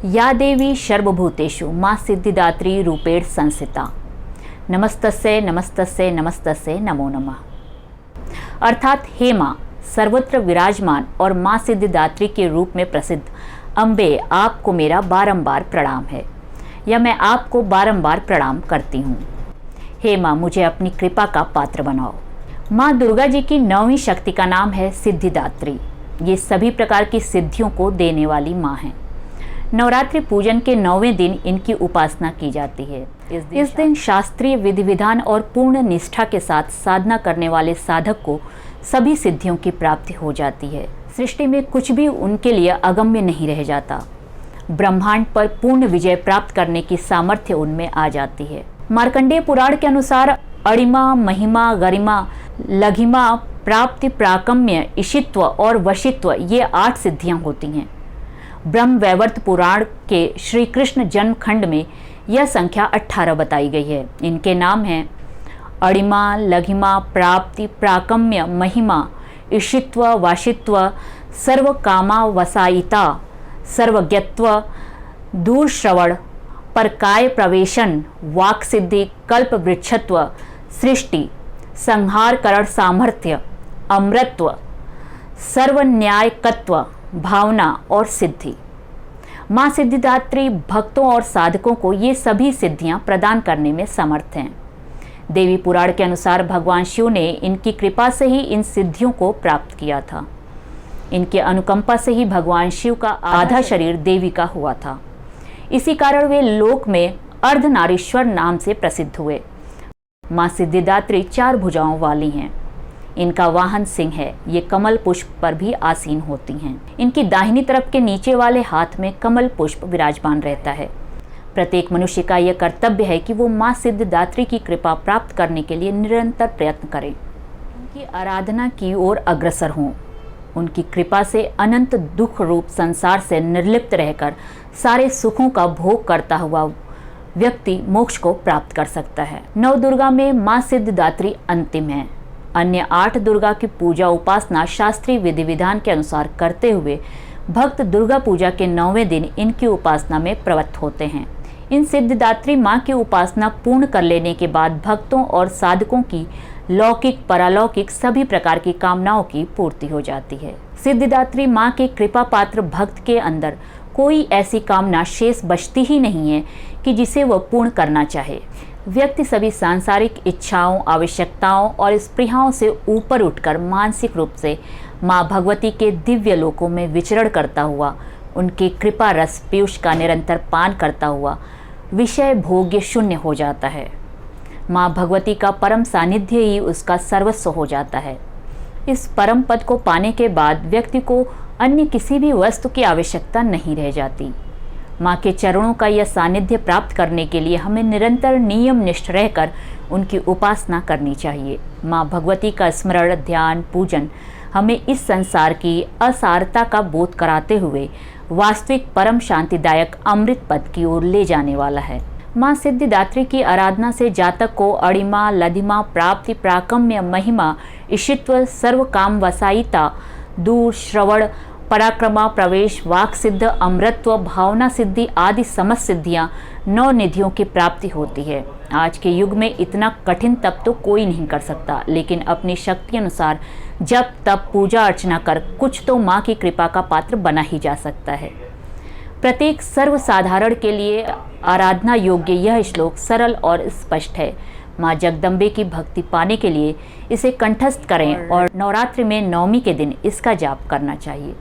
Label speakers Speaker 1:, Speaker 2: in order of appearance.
Speaker 1: या देवी सर्वभूतेषु माँ सिद्धिदात्री रूपेण संस्थिता। नमस्तस्यै नमस्तस्यै नमस्तस्यै नमो नमः। अर्थात हे माँ, सर्वत्र विराजमान और माँ सिद्धिदात्री के रूप में प्रसिद्ध अम्बे, आपको मेरा बारंबार प्रणाम है, या मैं आपको बारंबार प्रणाम करती हूँ। हे माँ, मुझे अपनी कृपा का पात्र बनाओ। माँ दुर्गा जी की 9वीं शक्ति का नाम है सिद्धिदात्री। ये सभी प्रकार की सिद्धियों को देने वाली माँ हैं। नवरात्रि पूजन के 9वें दिन इनकी उपासना की जाती है। इस दिन शास्त्रीय विधि विधान और पूर्ण निष्ठा के साथ साधना करने वाले साधक को सभी सिद्धियों की प्राप्ति हो जाती है। सृष्टि में कुछ भी उनके लिए अगम्य नहीं रह जाता। ब्रह्मांड पर पूर्ण विजय प्राप्त करने की सामर्थ्य उनमें आ जाती है। मार्कंडेय पुराण के अनुसार अणिमा, महिमा, गरिमा, लघिमा, प्राप्ति, प्राकम्य, इशित्व और वशित्व, ये 8 सिद्धियां होती हैं। ब्रह्म वैवर्त पुराण के श्री कृष्ण जन्म खंड में यह संख्या 18 बताई गई है। इनके नाम हैं अणिमा, लघिमा, प्राप्ति, प्राकम्य, महिमा, इशित्व, वाशित्व, सर्वकामावसायिता, सर्वज्ञत्व, दूरश्रवण, परकाय प्रवेशन, वाक् सिद्धि, कल्प वृक्षत्व, सृष्टि, संहार करण सामर्थ्य, अमृतत्व, सर्वन्यायकत्व, भावना और सिद्धि। माँ सिद्धिदात्री भक्तों और साधकों को ये सभी सिद्धियां प्रदान करने में समर्थ हैं। देवी पुराण के अनुसार भगवान शिव ने इनकी कृपा से ही इन सिद्धियों को प्राप्त किया था। इनके अनुकंपा से ही भगवान शिव का आधा शरीर देवी का हुआ था। इसी कारण वे लोक में अर्धनारीश्वर नाम से प्रसिद्ध हुए। माँ सिद्धिदात्री 4 भुजाओं वाली हैं। इनका वाहन सिंह है। ये कमल पुष्प पर भी आसीन होती हैं। इनकी दाहिनी तरफ के नीचे वाले हाथ में कमल पुष्प विराजमान रहता है। प्रत्येक मनुष्य का यह कर्तव्य है कि वो माँ सिद्धिदात्री की कृपा प्राप्त करने के लिए निरंतर प्रयत्न करें, उनकी आराधना की ओर अग्रसर हों। उनकी कृपा से अनंत दुख रूप संसार से निर्लिप्त रहकर सारे सुखों का भोग करता हुआ व्यक्ति मोक्ष को प्राप्त कर सकता है। 9 दुर्गा में माँ सिद्धिदात्री अंतिम है। अन्य 8 दुर्गा की पूजा उपासना शास्त्रीय विधि विधान के अनुसार करते हुए भक्त दुर्गा पूजा के 9वें दिन इनकी उपासना में प्रवृत्त होते हैं। इन सिद्धिदात्री माँ की उपासना पूर्ण कर लेने के बाद भक्तों और साधकों की लौकिक परालौकिक सभी प्रकार की कामनाओं की पूर्ति हो जाती है। सिद्धिदात्री माँ के कृपा पात्र भक्त के अंदर कोई ऐसी कामना शेष बचती ही नहीं है कि जिसे वह पूर्ण करना चाहे। व्यक्ति सभी सांसारिक इच्छाओं, आवश्यकताओं और स्पृहाओं से ऊपर उठकर मानसिक रूप से माँ भगवती के दिव्य लोकों में विचरण करता हुआ, उनके कृपा रस पीयूष का निरंतर पान करता हुआ विषय भोग्य शून्य हो जाता है। माँ भगवती का परम सानिध्य ही उसका सर्वस्व हो जाता है। इस परम पद को पाने के बाद व्यक्ति को अन्य किसी भी वस्तु की आवश्यकता नहीं रह जाती। माँ के चरणों का यह सानिध्य प्राप्त करने के लिए हमें निरंतर नियम निष्ठ रहकर उनकी उपासना करनी चाहिए। माँ भगवती का स्मरण, ध्यान, पूजन हमें इस संसार की असारता का बोध कराते हुए वास्तविक परम शांतिदायक अमृत पद की ओर ले जाने वाला है। माँ सिद्धिदात्री की आराधना से जातक को अणिमा, लधिमा, प्राप्ति, प्राकम्य, महिमा, इशित्व, सर्व काम वसायिता, दूर श्रवण, पराक्रमा, प्रवेश, वाक सिद्ध, अमृतत्व, भावना सिद्धि आदि समस्त सिद्धियां 9 निधियों की प्राप्ति होती है। आज के युग में इतना कठिन तप तो कोई नहीं कर सकता, लेकिन अपनी शक्ति अनुसार जप तप पूजा अर्चना कर कुछ तो माँ की कृपा का पात्र बना ही जा सकता है। प्रत्येक सर्वसाधारण के लिए आराधना योग्य यह श्लोक सरल और स्पष्ट है। माँ जगदम्बे की भक्ति पाने के लिए इसे कंठस्थ करें और नवरात्रि में 9वीं के दिन इसका जाप करना चाहिए।